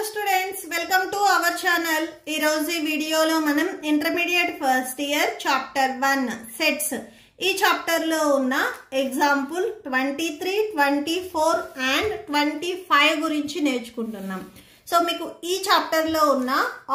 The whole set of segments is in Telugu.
students, welcome to our channel. ఈ రోజు ఈ వీడియోలో మనం intermediate first year chapter 1 sets ఈ చాప్టర్ లో ఉన్న ఎగ్జాంపుల్ 23, 24 అండ్ 25 గురించి నేర్చుకుంటున్నాం. సో మీకు ఈ చాప్టర్ లో ఉన్న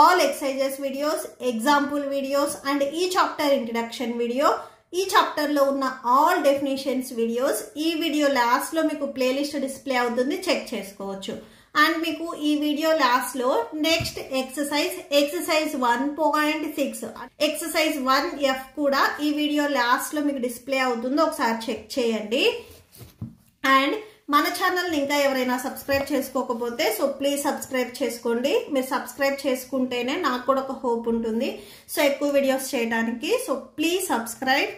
all exercises videos, example videos and ఈ చాప్టర్ ఇంట్రడక్షన్ వీడియో, ఈ చాప్టర్ లో ఉన్న ఆల్ డెఫినేషన్స్ వీడియోస్ ఈ వీడియో లాస్ట్ లో మీకు ప్లేలిస్ట్ డిస్ప్లే అవుతుంది, చెక్ చేసుకోవచ్చు. అండ్ మీకు ఈ వీడియో లాస్ట్ లో నెక్స్ట్ ఎక్సర్సైజ్ 1.6 ఎక్సర్సైజ్ 1F కూడా ఈ వీడియో లాస్ట్ లో మీకు డిస్ప్లే అవుతుంది, ఒకసారి చెక్ చేయండి. అండ్ మన ఛానల్ ఇంకా ఎవరైనా సబ్స్క్రైబ్ చేసుకోకపోతే సో ప్లీజ్ సబ్స్క్రైబ్ చేసుకోండి. మీరు సబ్స్క్రైబ్ చేసుకుంటేనే నాకు కూడా ఒక హోప్ ఉంటుంది సో ఎక్కువ వీడియోస్ చేయడానికి. So please subscribe.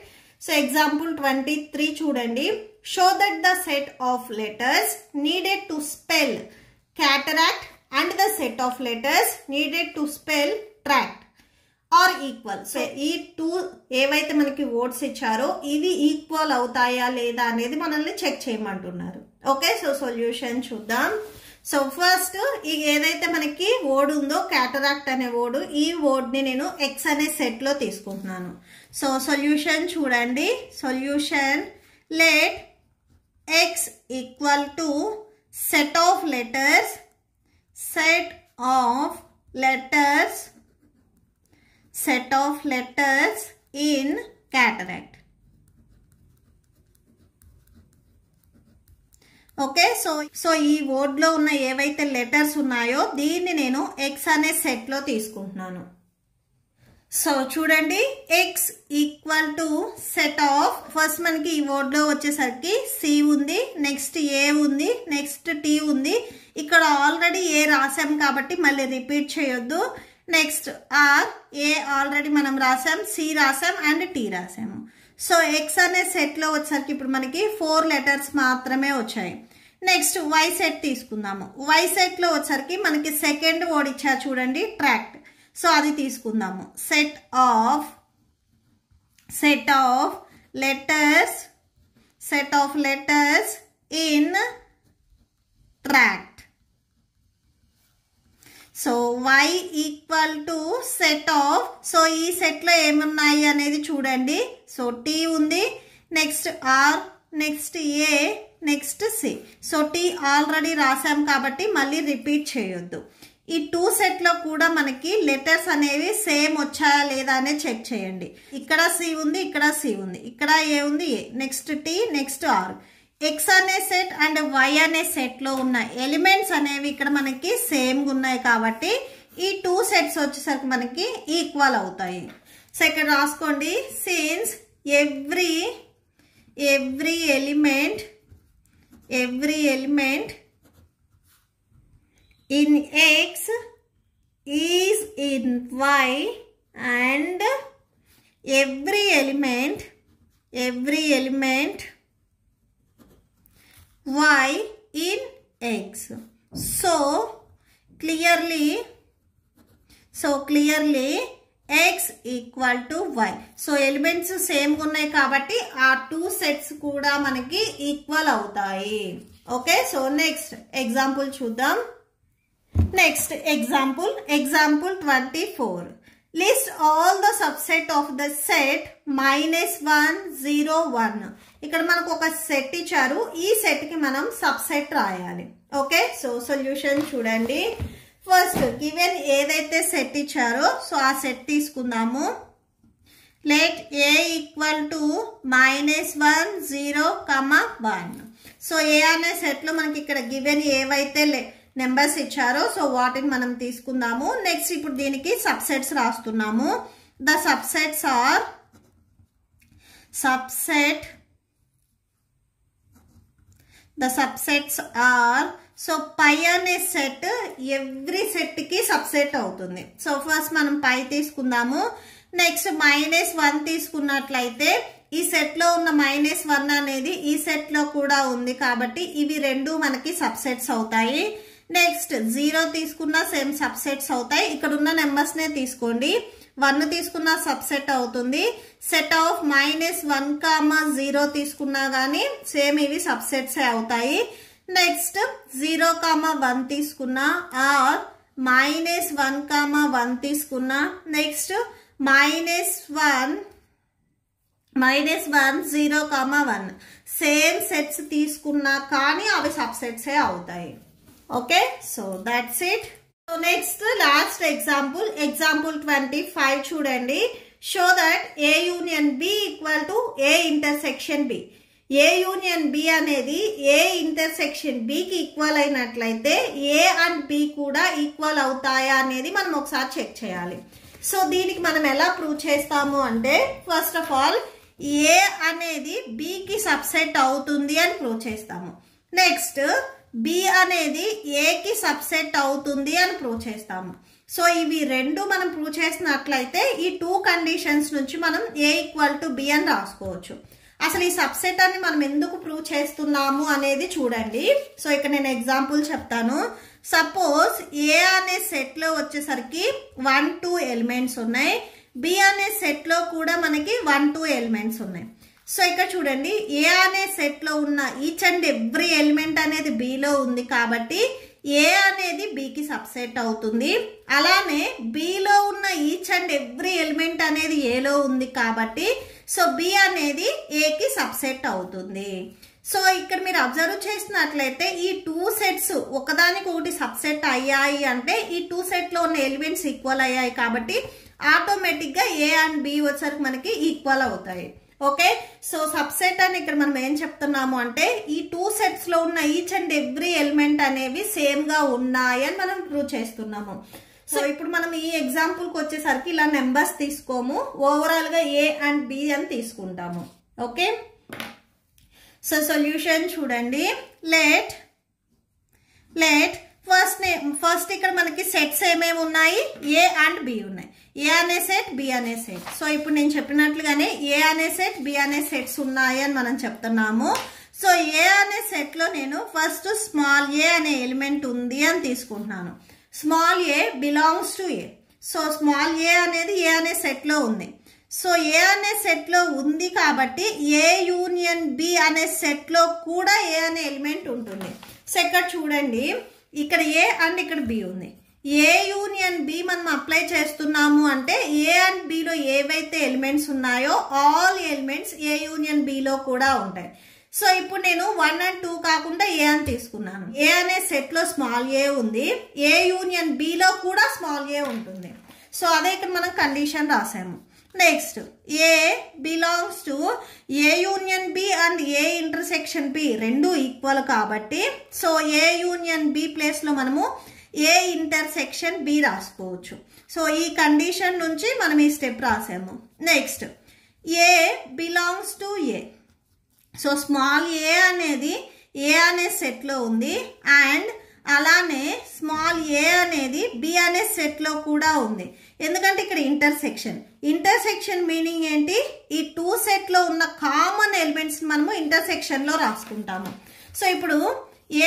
So example 23 చూడండి. Show that the set of letters needed to spell cataract and the set of letters needed to spell tract are equal. So ఈ టూ ఏవైతే మనకి వర్డ్స్ ఇచ్చారో ఇవి ఈక్వల్ అవుతాయా లేదా అనేది మనల్ని చెక్ చేయమంటున్నారు. ఓకే, సో సొల్యూషన్ చూద్దాం. సో ఫస్ట్ ఈ ఏదైతే మనకి వర్డ్ ఉందో క్యాటరాక్ట్ అనే వర్డ్, ఈ వర్డ్ ని నేను ఎక్స్ అనే సెట్ లో తీసుకుంటున్నాను. సో సొల్యూషన్ చూడండి. Solution let X equal to set of letters in cataract. Okay, so ఈ వర్డ్ లో ఉన్న ఏవైతే లెటర్స్ ఉన్నాయో దీన్ని నేను ఎక్స్ అనే సెట్ లో తీసుకుంటున్నాను. సో చూడండి, X equal to set of, first మనకి ఈ వర్డ్ లో వచ్చేసరికి సి ఉంది, నెక్స్ట్ ఏ ఉంది, నెక్స్ట్ టీ ఉంది. ఇక్కడ ఆల్రెడీ ఏ రాసాం కాబట్టి మళ్ళీ రిపీట్ చేయొద్దు. నెక్స్ట్ ఆర్, ఏ ఆల్రెడీ మనం రాసాం, సి రాసాం అండ్ టీ రాసాము. సో ఎక్స్ అనే సెట్ లో వచ్చేసరికి ఇప్పుడు మనకి 4 లెటర్స్ మాత్రమే వచ్చాయి. నెక్స్ట్ వై సెట్ తీసుకుందాము. వై సెట్ లో వచ్చేసరికి మనకి సెకండ్ వర్డ్ ఇచ్చారు చూడండి, ట్రాక్ట్. సో అది తీసుకుందాము. Set of letters in tract. So y equal to set of, so ఈ సెట్ లో ఏమున్నాయి అనేది చూడండి. సో టీ ఉంది, next R, next A, next C. So T already రాసాం కాబట్టి మళ్ళీ రిపీట్ చేయొద్దు. ఈ 2 సెట్ లో కూడా మనకి లెటర్స్ అనేవి సేమ్ వచ్చాయా లేదా అనేది చెక్ చేయండి. ఇక్కడ సి ఉంది, ఇక్కడ సి ఉంది, ఇక్కడ ఏ ఉంది, A, next T, next R. X అనే సెట్ అండ్ వై అనే సెట్ లో ఉన్న ఎలిమెంట్స్ అనేవి ఇక్కడ మనకి సేమ్ ఉన్నాయి కాబట్టి ఈ 2 సెట్స్ వచ్చేసరికి మనకి ఈక్వల్ అవుతాయి. సో ఇక్కడ రాసుకోండి, since every element in X is in Y and every element Y in X. So clearly X equal to Y. So elements same ఉన్నాయి కాబట్టి ఆ 2 సెట్స్ కూడా మనకి ఈక్వల్ అవుతాయి. ఓకే, సో నెక్స్ట్ ఎగ్జాంపుల్ చూద్దాం. Next example 24. List all the subset of the set -1, 0, 1. ఇక్కడ మనకు ఒక సెట్ ఇచ్చారు, ఈ సెట్ కి మనం సబ్సెట్ రాయాలి. ఓకే, సో సొల్యూషన్ చూడండి. ఫస్ట్ గివెన్ ఏదైతే సెట్ ఇచ్చారో సో ఆ సెట్ తీసుకుందాము. Let A equal to -1, 0, 1. So A అనే సెట్ లో మనకి ఇక్కడ గివెన్ ఏవైతే నెంబర్స్ ఇచ్చారో సో వాటిని మనం తీసుకుందాము. నెక్స్ట్ ఇప్పుడు దీనికి సబ్సెట్స్ రాస్తున్నాము. ద సబ్సెట్స్ ఆర్ సో పై అనే సెట్ ఎవ్రీ సెట్ కి సబ్సెట్ అవుతుంది. సో ఫస్ట్ మనం పై తీసుకుందాము. నెక్స్ట్ -1 తీసుకున్నట్లయితే ఈ సెట్ లో ఉన్న -1 అనేది ఈ సెట్ లో కూడా ఉంది కాబట్టి ఇవి రెండు మనకి సబ్సెట్స్ అవుతాయి. నెక్స్ట్ 0 తీసుకున్నా సేమ్ సబ్సెట్స్ అవుతాయి. ఇక్కడ ఉన్న నెంబర్స్ నే తీసుకోండి. 1 తీసుకున్నా సబ్సెట్ అవుతుంది. సెట్ ఆఫ్ -1, 0 తీసుకున్నా గానీ సేమ్ ఇవి సబ్సెట్స్ అవుతాయి. నెక్స్ట్ 0, 1 తీసుకున్నా ఆర్ -1, తీసుకున్నా. నెక్స్ట్ -1, 0, 1 సేమ్ సెట్స్ తీసుకున్నా కానీ అవి సబ్సెట్సే అవుతాయి. Okay, so that's it. So next last example 25 చూడండి. Show that A union B equal to A intersection B. A union B అనేది A ఇంటర్సెక్షన్ B కి ఈక్వల్ అయినట్లయితే A అండ్ B కూడా ఈక్వల్ అవుతాయా అనేది మనం ఒకసారి చెక్ చేయాలి. సో దీనికి మనం ఎలా ప్రూవ్ చేస్తాము అంటే, ఫస్ట్ ఆఫ్ ఆల్ A అనేది B కి సబ్సెట్ అవుతుంది అని ప్రూవ్ చేస్తాము. నెక్స్ట్ B అనేది A కి సబ్సెట్ అవుతుంది అని ప్రూవ్ చేస్తాము. సో ఇవి రెండు మనం ప్రూవ్ చేసినట్లయితే ఈ 2 కండిషన్స్ నుంచి మనం A ఈక్వల్ టు B అని రాసుకోవచ్చు. అసలు ఈ సబ్సెట్ అని మనం ఎందుకు ప్రూవ్ చేస్తున్నాము అనేది చూడండి. సో ఇక్కడ నేను ఎగ్జాంపుల్ చెప్తాను. సపోజ్ A అనే సెట్ లో వచ్చేసరికి 1, 2 ఎలిమెంట్స్ ఉన్నాయి. B అనే సెట్ లో కూడా మనకి 1, 2 ఎలిమెంట్స్ ఉన్నాయి. సో ఇక్కడ చూడండి, A అనే సెట్ లో ఉన్న ఈచ్ అండ్ ఎవ్రీ ఎలిమెంట్ అనేది B లో ఉంది కాబట్టి A అనేది B కి సబ్సెట్ అవుతుంది. అలానే B లో ఉన్న ఈచ్ అండ్ ఎవ్రీ ఎలిమెంట్ అనేది A లో ఉంది కాబట్టి సో B అనేది A కి సబ్సెట్ అవుతుంది. సో ఇక్కడ మీరు అబ్జర్వ్ చేసినట్లయితే ఈ 2 సెట్స్ ఒకదానికి ఒకటి సబ్సెట్ అయ్యాయి అంటే ఈ 2 సెట్ లో ఉన్న ఎలిమెంట్స్ ఈక్వల్ అయ్యాయి కాబట్టి ఆటోమేటిక్ గా A అండ్ B వచ్చేసరికి మనకి ఈక్వల్ అవుతాయి. ఓకే, సో సబ్సెట్ అని ఇక్కడ మనం ఏం చెప్తున్నాము అంటే ఈ 2 సెట్స్ లో ఉన్న ఈచ్ అండ్ ఎవ్రీ ఎలిమెంట్ అనేవి సేమ్ గా ఉన్నాయి అని మనం ప్రూవ్ చేస్తున్నాము. సో ఇప్పుడు మనం ఈ ఎగ్జాంపుల్ కి వచ్చేసరికి ఇలా నెంబర్స్ తీసుకోము, ఓవరాల్ గా A అండ్ B అని తీసుకుంటాము. ఓకే, సో సొల్యూషన్ చూడండి. లెట్ ఫస్ట్ ఇక్కడ మనకి సెట్స్ ఏమేమి ఉన్నాయి, A అండ్ B ఉన్నాయి. A అనే సెట్, B అనే సెట్. సో ఇప్పుడు నేను చెప్పినట్లుగానే A అనే సెట్, B అనే సెట్స్ ఉన్నాయి అని మనం చెప్తున్నాము. సో A అనే సెట్ లో నేను ఫస్ట్ స్మాల్ a అనే ఎలిమెంట్ ఉంది అని తీసుకుంటున్నాను. Small a belongs to A. So small a అనేది A అనే సెట్ లో ఉంది. సో A అనే సెట్ లో ఉంది కాబట్టి A యూనియన్ B అనే సెట్ లో కూడా A అనే ఎలిమెంట్ ఉంటుంది. సో ఇక్కడ చూడండి, ఇక్కడ A అండ్ ఇక్కడ B ఉంది. A యూనియన్ B మనం అప్లై చేస్తున్నాము అంటే A అండ్ B లో ఏవైతే ఎలిమెంట్స్ ఉన్నాయో all elements A union B లో కూడా ఉంటాయి. సో ఇప్పుడు నేను 1 and 2 కాకుండా A అని తీసుకున్నాను. A అనే సెట్ లో స్మాల్ a ఉంది, A యూనియన్ B లో కూడా స్మాల్ a ఉంటుంది. సో అదే ఇక్కడ మనం కండిషన్ రాసాము. Next A belongs to A union B and A intersection B రెండు ఈక్వల్ కాబట్టి so A union B place లో మనము A ఇంటర్సెక్షన్ B రాసుకోవచ్చు. సో ఈ కండిషన్ నుంచి మనం ఈ స్టెప్ రాసాము. Next A belongs to A. So small a అనేది A అనే సెట్ లో ఉంది అండ్ అలానే స్మాల్ a అనేది B అనే సెట్ లో కూడా ఉంది. ఎందుకంటే ఇక్కడ ఇంటర్సెక్షన్ మీనింగ్ ఏంటి, ఈ 2 సెట్ లో ఉన్న కామన్ ఎలిమెంట్స్ మనము ఇంటర్సెక్షన్ లో రాసుకుంటాము. సో ఇప్పుడు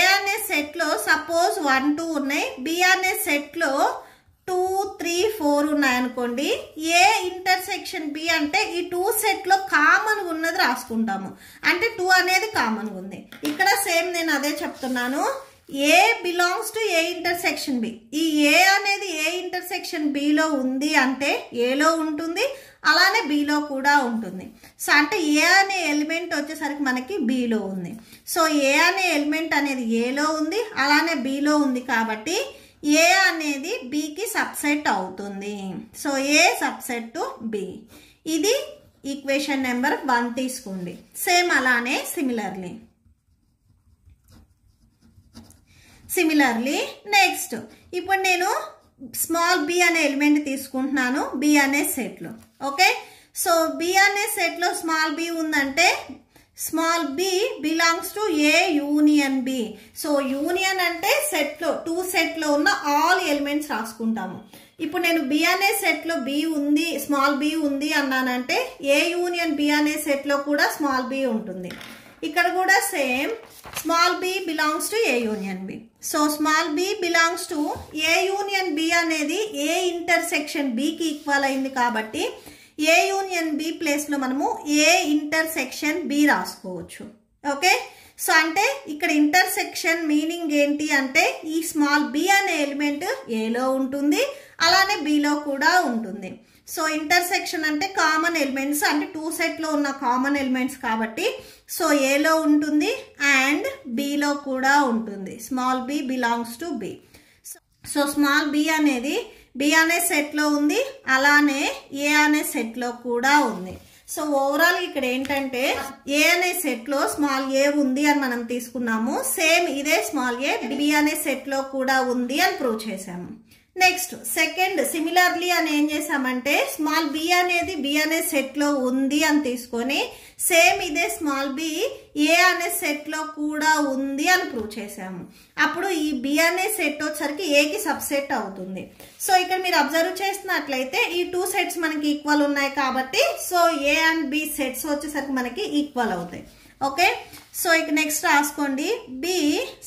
A అనే సెట్ లో సపోజ్ 1, 2 ఉన్నాయి, B అనే సెట్ లో 2, 3, 4 ఉన్నాయి అనుకోండి. A ఇంటర్సెక్షన్ B అంటే ఈ 2 సెట్ లో కామన్ ఉన్నది రాసుకుంటాము. అంటే 2 అనేది కామన్ ఉంది. ఇక్కడ సేమ్ నేను అదే చెప్తున్నాను. A belongs to A intersection B. ఈ A అనేది A ఇంటర్సెక్షన్ B లో ఉంది అంటే A లో ఉంటుంది, అలానే B లో కూడా ఉంటుంది. సో అంటే A అనే ఎలిమెంట్ వచ్చేసరికి మనకి B లో ఉంది. సో A అనే ఎలిమెంట్ అనేది A లో ఉంది, అలానే B లో ఉంది కాబట్టి A అనేది B కి సబ్సెట్ అవుతుంది. So A subset to B. ఇది ఈక్వేషన్ నెంబర్ 1 తీసుకోండి. సేమ్ అలానే సిమిలర్లీ నెక్స్ట్ ఇప్పుడు నేను స్మాల్ b అనే ఎలిమెంట్ తీసుకుంటున్నాను B అనే సెట్ లో. ఓకే, సో B అనే సెట్ లో స్మాల్ b ఉందంటే small b belongs to A union B. So union అంటే సెట్ లో 2 సెట్ లో ఉన్న ఆల్ ఎలిమెంట్స్ రాసుకుంటాము. ఇప్పుడు నేను B అనే సెట్ లో B ఉంది, స్మాల్ b ఉంది అన్నానంటే A యూనియన్ B అనే సెట్ లో కూడా స్మాల్ b ఉంటుంది. ఇక్కడ కూడా same small b belongs to A union B. So small b belongs to A union B అనేది A ఇంటర్సెక్షన్ B కి ఈక్వల్ అయింది కాబట్టి A యూనియన్ B ప్లేస్ లో మనము A ఇంటర్సెక్షన్ B రాసుకోవచ్చు. ఓకే, సో అంటే ఇక్కడ ఇంటర్సెక్షన్ మీనింగ్ ఏంటి అంటే ఈ స్మాల్ b అనే ఎలిమెంట్ ఏలో ఉంటుంది, అలానే బిలో కూడా ఉంటుంది. సో ఇంటర్సెక్షన్ అంటే కామన్ ఎలిమెంట్స్, అంటే 2 సెట్లో ఉన్న కామన్ ఎలిమెంట్స్ కాబట్టి సో ఏలో ఉంటుంది అండ్ బిలో కూడా ఉంటుంది. Small b belongs to b. So small b అనేది b అనే సెట్లో ఉంది, అలానే a అనే సెట్లో కూడా ఉంది. సో ఓవరాల్ ఇక్కడ ఏంటంటే ఏ అనే సెట్ లో స్మాల్ ఏ ఉంది అని మనం తీసుకున్నాము, సేమ్ ఇదే స్మాల్ ఏ బి అనే సెట్ లో కూడా ఉంది అని ప్రూవ్ చేసాము. నెక్స్ట్ సెకండ్ సిమిలర్లీ అని ఏం చేసామంటే స్మాల్ బి అనేది బి అనే సెట్ లో ఉంది అని తీసుకొని సేమ్ ఇదే స్మాల్ బి ఏ అనే సెట్ లో కూడా ఉంది అని ప్రూవ్ చేసాము. అప్పుడు ఈ బి అనే సెట్ వచ్చేసరికి ఏకి సబ్సెట్ అవుతుంది. సో ఇక్కడ మీరు అబ్జర్వ్ చేసినట్లయితే ఈ 2 సెట్స్ మనకి ఈక్వల్ ఉన్నాయి కాబట్టి so A and B sets వచ్చేసరికి మనకి ఈక్వల్ అవుతాయి. ఓకే, సో ఇక నెక్స్ట్ రాసుకోండి బి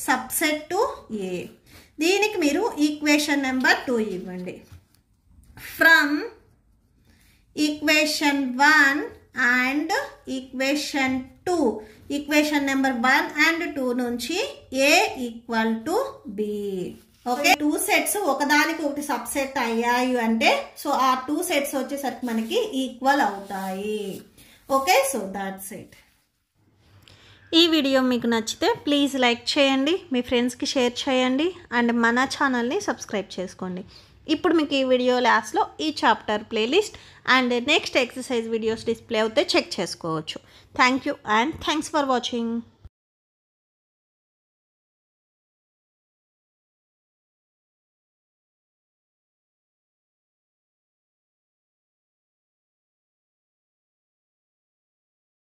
సబ్సెట్ టు ఏ. దీనికి మీరు ఈక్వేషన్ నెంబర్ 2 ఇవ్వండి. From equation 1 and equation 2, equation number 1 and 2 నుంచి A equal to B. Okay, 2 sets ఒకదానికి ఒకటి సబ్సెట్ అయ్యాయి అంటే సో ఆ 2 సెట్స్ వచ్చేసరికి మనకి ఈక్వల్ అవుతాయి. Okay, so that's it. ఈ వీడియో మీకు నచ్చితే ప్లీజ్ లైక్ చేయండి, మీ ఫ్రెండ్స్కి షేర్ చేయండి అండ్ మన ఛానల్ని సబ్స్క్రైబ్ చేసుకోండి. ఇప్పుడు మీకు ఈ వీడియో లాస్ట్లో ఈ chapter playlist and next exercise videos display అవుతే చెక్ చేసుకోవచ్చు. Thank you and thanks for watching.